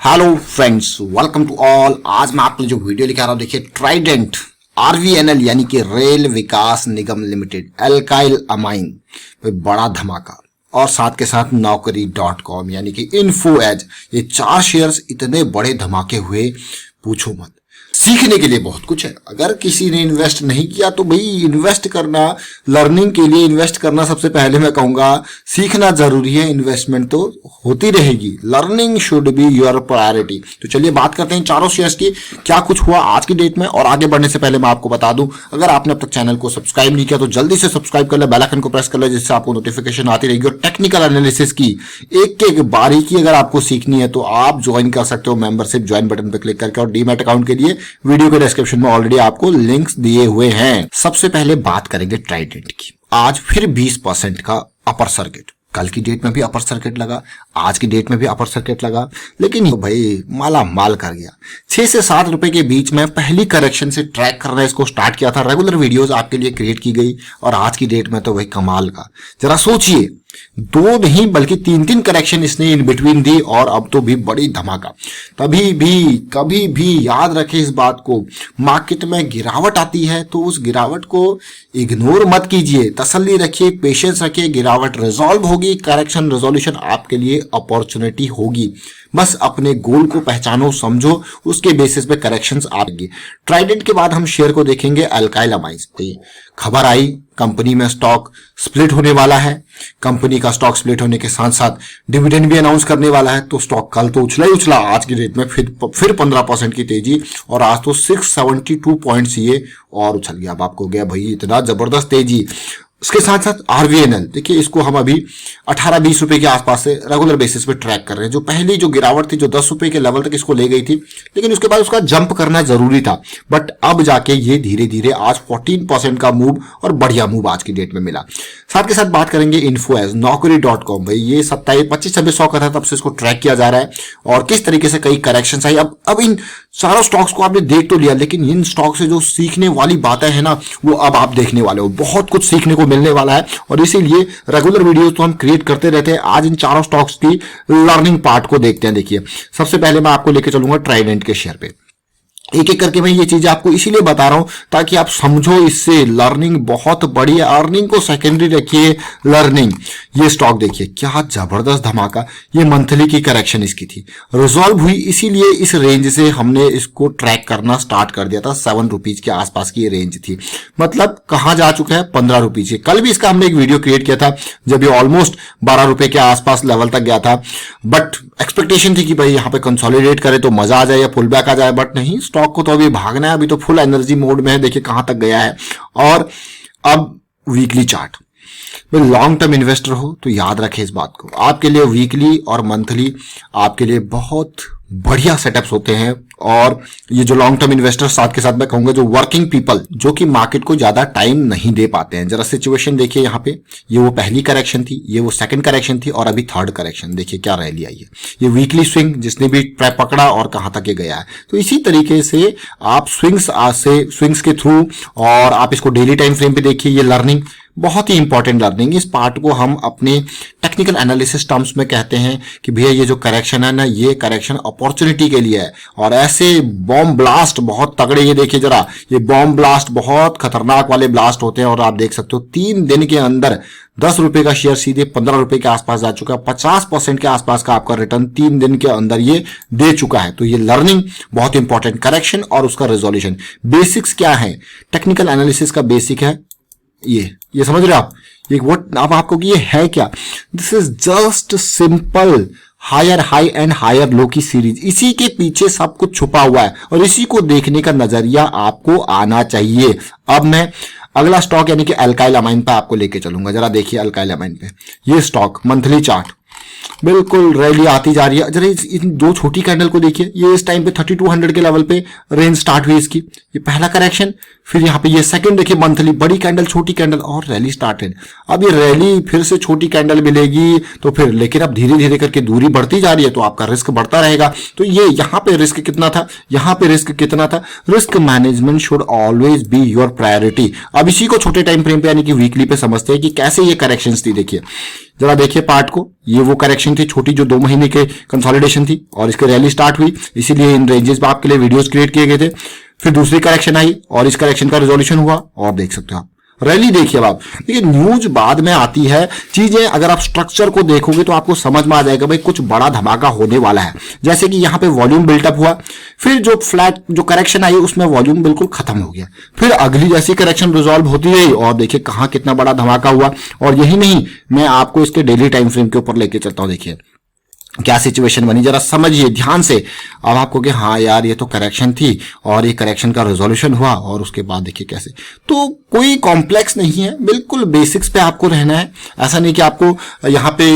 Hello friends, welcome to all. आज मैं आपके लिए जो वीडियो लेकर आ रहा हूं, देखिए ट्राइडेंट आरवीएनएल यानी कि रेल विकास निगम लिमिटेड एल्काइल अमाइन पे बड़ा धमाका, और साथ के साथ नौकरी.com यानी कि इन्फो एज, ये 4 शेयर्स इतने बड़े धमाके हुए पूछो मत। सीखने के लिए बहुत कुछ है। अगर किसी ने इन्वेस्ट नहीं किया तो भाई इन्वेस्ट करना, लर्निंग के लिए इन्वेस्ट करना, सबसे पहले मैं कहूंगा सीखना जरूरी है। इन्वेस्टमेंट तो होती रहेगी, learning should be your priority. तो चलिए बात करते हैं चारों शेयर्स की, क्या कुछ हुआ आज की डेट में। और आगे बढ़ने से पहले मैं आपको बता दूं, अगर आपने अब तक चैनल को सब्सक्राइब नहीं किया तो जल्दी से सब्सक्राइब कर ले, बेल आइकन को प्रेस कर ले, जिससे आपको नोटिफिकेशन आती रहेगी। और टेक्निकल एनालिसिस की एक एक बारीकी अगर आपको सीखनी है तो आप ज्वाइन कर सकते हो मेंबरशिप, ज्वाइन बटन पर क्लिक करके। और डीमैट अकाउंट के लिए वीडियो के डिस्क्रिप्शन में ऑलरेडी आपको लिंक्स दिए हुए हैं। सबसे पहले बात करेंगे ट्राइडेंट की। आज फिर 20% का अपर सर्किट, कल की डेट में भी अपर सर्किट लगा, आज की डेट में भी अपर सर्किट लगा, लेकिन भाई माला माल कर गया। 6 से 7 रुपए के बीच में पहली करेक्शन से ट्रैक करना इसको स्टार्ट किया था। रेगुलर वीडियोस आपके लिए क्रिएट की गई और आज की डेट में तो भाई कमाल का। जरा सोचिए, 2 नहीं बल्कि 3 करेक्शन इसने इन बिटवीन दी और अब तो भी बड़ी धमाका। कभी भी याद रखें इस बात को, मार्केट में गिरावट आती है तो उस गिरावट को इग्नोर मत कीजिए, तसल्ली रखिए, पेशेंस रखिए। गिरावट रिजॉल्व होगी, करेक्शन रेजोल्यूशन आपके लिए अपॉर्चुनिटी होगी। बस अपने गोल को पहचानो, समझो, उसके बेसिस पे करेक्शंस आएंगी। ट्राइडेंट के बाद हम शेयर को देखेंगे एल्काइल अमाइंस। खबर आई कंपनी में स्टॉक स्प्लिट होने वाला है। कंपनी का स्टॉक स्प्लिट होने के साथ साथ डिविडेंड भी अनाउंस करने वाला है। तो स्टॉक कल तो उछला ही उछला, आज की रेट में फिर 15% की तेजी, और आज तो 672 पॉइंट्स ये और उछल गया। अब आपको गया भाई इतना जबरदस्त तेजी। उसके साथ साथ आरवीएनएल, देखिए इसको हम अभी 18-20 रुपए के आसपास से रेगुलर बेसिस पे ट्रैक कर रहे हैं। जो पहली जो गिरावट थी, जो 10 रुपए के लेवल तक इसको ले गई थी, लेकिन उसके बाद उसका जंप करना जरूरी था। बट अब जाके ये धीरे धीरे आज 14% का मूव, और बढ़िया मूव आज की डेट में मिला। साथ के साथ बात करेंगे इन्फो एज, नौकरी.com। भाई ये 25-2600 का था, तब से इसको ट्रैक किया जा रहा है और किस तरीके से कई करेक्शन आई। अब इन सारों स्टॉक्स को आपने देख तो लिया, लेकिन इन स्टॉक से जो सीखने वाली बातें हैं ना, वो अब आप देखने वाले हो। बहुत कुछ सीखने को मिलने वाला है और इसीलिए रेगुलर वीडियोस तो हम क्रिएट करते रहते हैं। आज इन चारों स्टॉक्स की लर्निंग पार्ट को देखते हैं। देखिए सबसे पहले मैं आपको लेके चलूंगा ट्राइडेंट के शेयर पे। एक एक करके मैं ये चीजें आपको इसीलिए बता रहा हूं ताकि आप समझो, इससे लर्निंग बहुत बड़ी है। अर्निंग को सेकेंडरी रखिए, लर्निंग। ये स्टॉक देखिए क्या जबरदस्त धमाका, ये मंथली की करेक्शन इसकी थी, रिजॉल्व हुई, इसीलिए इस रेंज से हमने इसको ट्रैक करना स्टार्ट कर दिया था। 7 रुपीज के आसपास की ये रेंज थी, मतलब कहां जा चुका है, 15 रुपीज। कल भी इसका हमने एक वीडियो क्रिएट किया था जब ये ऑलमोस्ट 12 रुपए के आसपास लेवल तक गया था। बट एक्सपेक्टेशन थी कि भाई यहां पे कंसोलिडेट करे तो मजा आ जाए या पुल बैक आ जाए, बट नहीं, स्टॉक को तो अभी भागना है। अभी तो फुल एनर्जी मोड में है, देखिए कहां तक गया है। और अब weekly chart, long term investor हो तो याद रखें इस बात को, आपके लिए वीकली और मंथली आपके लिए बहुत बढ़िया सेटअप्स होते हैं। और ये जो लॉन्ग टर्म इन्वेस्टर, साथ के साथ मैं कहूंगा जो वर्किंग पीपल, जो कि मार्केट को ज्यादा टाइम नहीं दे पाते हैं। जरा सिचुएशन देखिए, यहाँ पे ये वो पहली करेक्शन थी, ये वो सेकंड करेक्शन थी, और अभी थर्ड करेक्शन। देखिए क्या रैली आई है, ये वीकली स्विंग जिसने भी ट्रैप पकड़ा और कहां तक ये गया है। तो इसी तरीके से आप स्विंग्स के थ्रू, और आप इसको डेली टाइम फ्रेम पे देखिए। ये लर्निंग बहुत ही इंपॉर्टेंट लर्निंग, इस पार्ट को हम अपने टेक्निकल एनालिसिस टर्म्स में कहते हैं कि भैया ये जो करेक्शन है ना, ये करेक्शन अपॉर्चुनिटी के लिए है। और ऐसे बॉम्ब ब्लास्ट बहुत तगड़े, ये देखिए जरा, ये बॉम्ब ब्लास्ट बहुत खतरनाक वाले ब्लास्ट होते हैं। और आप देख सकते हो 3 दिन के अंदर 10 रुपए का शेयर सीधे 15 रुपए के आसपास जा चुका है। 50% के आसपास का आपका रिटर्न 3 दिन के अंदर ये दे चुका है। तो ये लर्निंग बहुत इंपॉर्टेंट, करेक्शन और उसका रेजोल्यूशन। बेसिक्स क्या है, टेक्निकल एनालिसिस का बेसिक है ये समझ रहे हो आप। ये व्हाट अब आपको कि ये है क्या, this is just simple higher high and higher low की सीरीज। इसी के पीछे सब कुछ छुपा हुआ है और इसी को देखने का नजरिया आपको आना चाहिए। अब मैं अगला स्टॉक यानी कि एल्काइल अमाइन पे आपको लेके चलूंगा। जरा देखिए एल्काइल अमाइन पे ये स्टॉक मंथली चार्ट, बिल्कुल रैली आती जा रही है। जरा इन 2 छोटी कैंडल को देखिए, ये इस टाइम पे 3200 के लेवल पे रेंज स्टार्ट हुई इसकी। ये पहला करेक्शन, फिर यहाँ पे ये सेकंड देखिए मंथली, बड़ी कैंडल छोटी कैंडल, और रैली स्टार्टेड। अब ये रैली फिर से छोटी कैंडल मिलेगी तो फिर, लेकिन अब धीरे धीरे करके दूरी बढ़ती जा रही है तो आपका रिस्क बढ़ता रहेगा। तो ये यहाँ पे रिस्क कितना था, यहाँ पे रिस्क कितना था। Risk management should always be your priority. अब इसी को छोटे टाइम फ्रेम पे यानी कि वीकली पे समझते हैं कि कैसे ये करेक्शंस थी। देखिए जरा देखिए पार्ट को, ये वो करेक्शन थी छोटी जो 2 महीने के कंसोलिडेशन थी और इसकी रैली स्टार्ट हुई, इसीलिए इन रेंजेस पे आपके लिए वीडियोस क्रिएट किए गए थे। फिर दूसरी करेक्शन आई और इस करेक्शन का रिजोल्यूशन हुआ और देख सकते हो आप रैली। देखिए अब आप देखिए, न्यूज बाद में आती है, चीजें अगर आप स्ट्रक्चर को देखोगे तो आपको समझ में आ जाएगा भाई कुछ बड़ा धमाका होने वाला है। जैसे कि यहाँ पे वॉल्यूम बिल्टअप हुआ, फिर जो फ्लैट जो करेक्शन आई उसमें वॉल्यूम बिल्कुल खत्म हो गया, फिर अगली जैसी करेक्शन रिजॉल्व होती गई और देखिए कहाँ कितना बड़ा धमाका हुआ। और यही नहीं, मैं आपको इसके डेली टाइम फ्रेम के ऊपर लेके चलता हूँ। देखिए क्या सिचुएशन बनी, जरा समझिए ध्यान से। अब आपको कि हाँ यार ये तो करेक्शन थी और ये करेक्शन का रेजोल्यूशन हुआ और उसके बाद देखिए कैसे, तो कोई कॉम्प्लेक्स नहीं है, बिल्कुल बेसिक्स पे आपको रहना है। ऐसा नहीं कि आपको यहाँ पे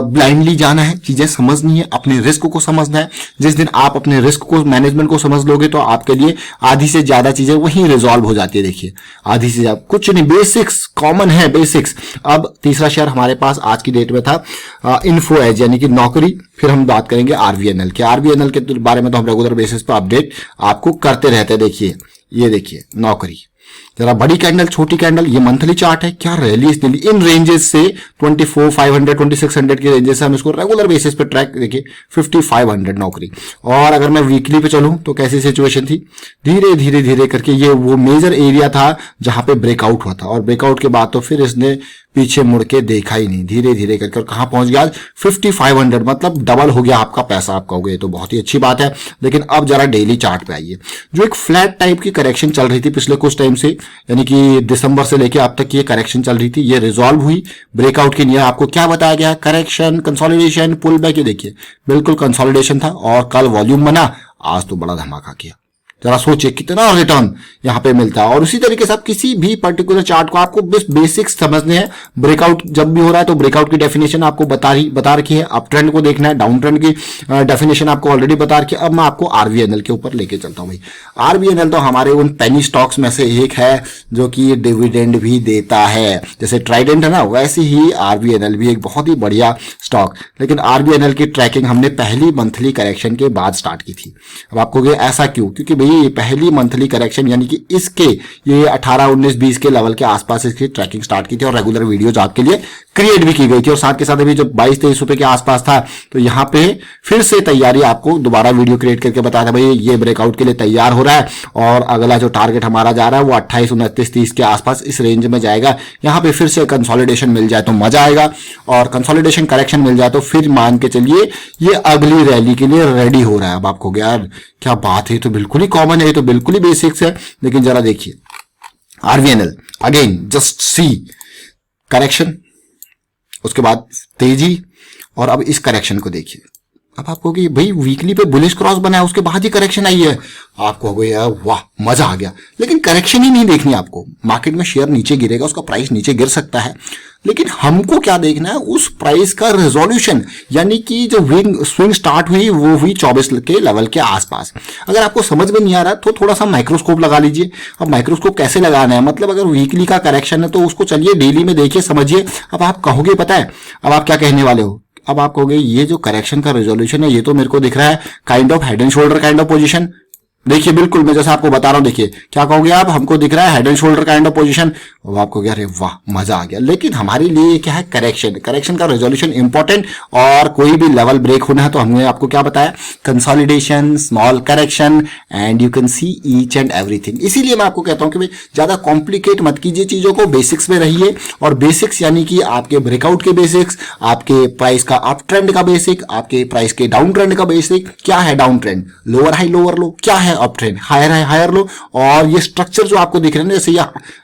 ब्लाइंडली जाना है, चीजें समझनी है, अपने रिस्क को समझना है। जिस दिन आप अपने रिस्क को, मैनेजमेंट को समझ लोगे तो आपके लिए आधी से ज्यादा चीजें वहीं रिजॉल्व हो जाती है। देखिए आधी से ज्यादा कुछ नहीं, बेसिक्स कॉमन है, बेसिक्स। अब तीसरा शेयर हमारे पास आज की डेट में था इन्फो एज यानी कि नौकरी। फिर हम बात करेंगे आरवीएनएल के। आरवीएनएल के बारे में तो हम रेगुलर बेसिस पर अपडेट आपको करते रहते हैं। देखिए ये देखिए नौकरी, जरा बड़ी कैंडल छोटी कैंडल, ये मंथली चार्ट है, क्या रैली इन रेंजेस से 24,500 2600 के रेंजेस से हम इसको रेगुलर बेसिस पे ट्रैक। देखिए 5500 नौकरी। और अगर मैं वीकली पे चलूं तो कैसी सिचुएशन थी, धीरे धीरे धीरे करके ये वो मेजर एरिया था जहां पे ब्रेकआउट हुआ था और ब्रेकआउट के बाद तो फिर इसने पीछे मुड़ के देखा ही नहीं, धीरे धीरे करके कहां पहुंच गया आज 5500, मतलब डबल हो गया आपका पैसा। आपका हो गया तो बहुत ही अच्छी बात है। लेकिन अब जरा डेली चार्ट पे आइए, जो एक फ्लैट टाइप की करेक्शन चल रही थी पिछले कुछ टाइम से, यानी कि दिसंबर से लेके अब तक ये करेक्शन चल रही थी, ये रिजॉल्व हुई ब्रेकआउट की नियर। आपको क्या बताया गया, करेक्शन, कंसोलिडेशन, पुल बैक। ये देखिए बिल्कुल कंसोलिडेशन था और कल वॉल्यूम बना, आज तो बड़ा धमाका किया। जरा सोचिए कितना रिटर्न यहाँ पे मिलता है। और उसी तरीके से आप किसी भी पर्टिकुलर चार्ट को आपको बस बेसिक्स समझने हैं। ब्रेकआउट जब भी हो रहा है तो ब्रेकआउट की डेफिनेशन आपको बता रखी है, अप ट्रेंड को देखना है, डाउन ट्रेंड की डेफिनेशन आपको ऑलरेडी बता रखी है। अब मैं आपको आरवीएनएल के ऊपर लेके चलता हूँ। भाई आरवीएनएल तो हमारे उन पेनी स्टॉक्स में से एक है जो कि डिविडेंड भी देता है। जैसे ट्राइडेंट है ना, वैसे ही आरवीएनएल भी एक बहुत ही बढ़िया स्टॉक। लेकिन आरवीएनएल की ट्रैकिंग हमने पहली मंथली करेक्शन के बाद स्टार्ट की थी। अब आपको ऐसा क्यों, क्योंकि भाई ये पहली मंथली करेक्शन यानी कि इसके ये 18 19 20 के लेवल के आसपास इसकी ट्रैकिंग स्टार्ट की थी और रेगुलर वीडियोज आपके लिए क्रिएट भी की गई थी। और साथ के साथ अभी जब 22-23 रुपए के आसपास था तो यहाँ पे फिर से तैयारी, आपको दोबारा वीडियो क्रिएट करके बताया था भाई ये ब्रेकआउट के लिए तैयार हो रहा है और अगला जो टारगेट हमारा जा रहा है वो 28 29 30 के आसपास इस रेंज में जाएगा। यहाँ पे फिर से कंसोलिडेशन मिल जाए तो मजा आएगा और कंसोलिडेशन करेक्शन मिल जाए तो फिर मान के चलिए ये अगली रैली के लिए रेडी हो रहा है। अब आपको यार क्या बात है, तो बिल्कुल ही कॉमन है, ये तो बिल्कुल ही बेसिक्स है। लेकिन जरा देखिए RVNL again, just see correction, उसके बाद तेजी और अब इस करेक्शन को देखिए। अब आपको कि भाई वीकली पे बुलिश क्रॉस बना है, उसके बाद ही करेक्शन आई है, आपको हो गया वाह मजा आ गया। लेकिन करेक्शन ही नहीं देखनी आपको, मार्केट में शेयर नीचे गिरेगा, उसका प्राइस नीचे गिर सकता है, लेकिन हमको क्या देखना है, उस प्राइस का रेजोल्यूशन, यानी कि जो स्विंग स्टार्ट हुई वो हुई 24 के लेवल के आसपास। अगर आपको समझ में नहीं आ रहा तो थोड़ा सा माइक्रोस्कोप लगा लीजिए। अब माइक्रोस्कोप कैसे लगाना है, मतलब अगर वीकली का करेक्शन है तो उसको चलिए डेली में देखिए, समझिए। अब आप कहोगे, पता है अब आप क्या कहने वाले हो, अब आप कहोगे ये जो करेक्शन का रेजोल्यूशन है ये तो मेरे को दिख रहा है kind of head and shoulder kind of position. देखिए बिल्कुल मैं जैसा आपको बता रहा हूं, देखिए क्या कहोगे आप, हमको दिख रहा है head and shoulder kind of position. अब आपको क्या, अरे वाह मजा आ गया। लेकिन हमारे लिए क्या है, करेक्शन का रेजोल्यूशन इंपॉर्टेंट। और कोई भी लेवल ब्रेक होना है तो हमने आपको क्या बताया, consolidation, small correction and you can see each and everything. इसीलिए मैं आपको कहता हूं कि भाई ज्यादा कॉम्प्लिकेट मत कीजिए चीजों को, बेसिक्स में रहिए। और बेसिक्स यानी कि आपके ब्रेकआउट के बेसिक्स, आपके प्राइस का अप ट्रेंड का बेसिक, आपके प्राइस के डाउन ट्रेंड का बेसिक। क्या है down trend, lower high lower low, क्या है up trend, higher high higher low. और ये स्ट्रक्चर जो आपको दिख रहे हैं जैसे ये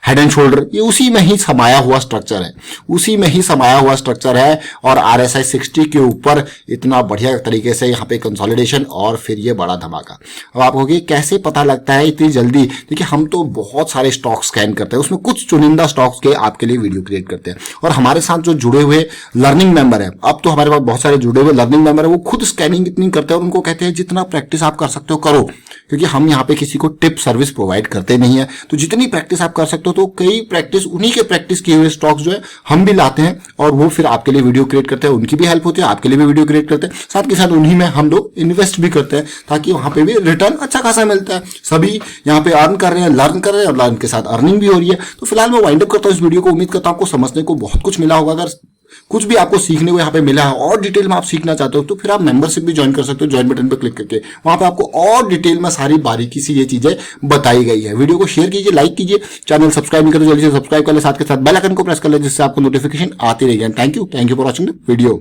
हेड एंड शोल्डर, ये उसी में ही समाया हुआ स्ट्रक्चर है, उसी में ही समाया हुआ स्ट्रक्चर है। और RSI 60 के ऊपर इतना बढ़िया तरीके से यहाँ पे कंसोलिडेशन और फिर ये बड़ा धमाका। अब आप कहोगे कैसे पता लगता है इतनी जल्दी। देखिए हम तो बहुत सारे स्टॉक स्कैन करते हैं, उसमें कुछ चुनिंदा स्टॉक्स के आपके लिए वीडियो क्रिएट करते हैं। और हमारे साथ जो जुड़े हुए लर्निंग मेंबर है, अब तो हमारे पास बहुत सारे जुड़े हुए लर्निंग मेंबर है, वो खुद स्कैनिंग इतनी करते हैं और उनको कहते हैं जितना प्रैक्टिस आप कर सकते हो करो, क्योंकि हम यहाँ पे किसी को टिप सर्विस प्रोवाइड करते नहीं है। तो जितनी प्रैक्टिस आप कर सकते हो, तो कई प्रैक्टिस उन्हीं के प्रैक्टिस किए हुए स्टॉक्स जो है हम भी लाते हैं और वो फिर आपके लिए वीडियो क्रिएट करते हैं, उनकी भी हेल्प होती है, आपके लिए भी वीडियो क्रिएट करते हैं। साथ के साथ उन्हीं में हम लोग इन्वेस्ट भी करते हैं ताकि वहां पे भी रिटर्न अच्छा खासा मिलता है। सभी यहाँ पे अर्न कर रहे हैं, लर्न कर रहे हैं और लर्न के साथ अर्निंग भी हो रही है। तो फिलहाल मैं वाइंड अप करता हूँ इस वीडियो को। उम्मीद करता हूँ आपको समझने को बहुत कुछ मिला होगा। अगर कुछ भी आपको सीखने को यहाँ पे मिला है और डिटेल में आप सीखना चाहते हो तो फिर आप मेंबरशिप भी ज्वाइन कर सकते हो। ज्वाइन बटन पर क्लिक करके वहां पे आपको और डिटेल में सारी बारीकी से ये चीजें बताई गई है। वीडियो को शेयर कीजिए, लाइक कीजिए, चैनल सब्सक्राइब नहीं करो जल्दी से सब्सक्राइब कर ले, साथ के साथ बेल आइकन को प्रेस कर ले जिससे आपको नोटिफिकेशन आती रहेगी। Thank you for watching the video.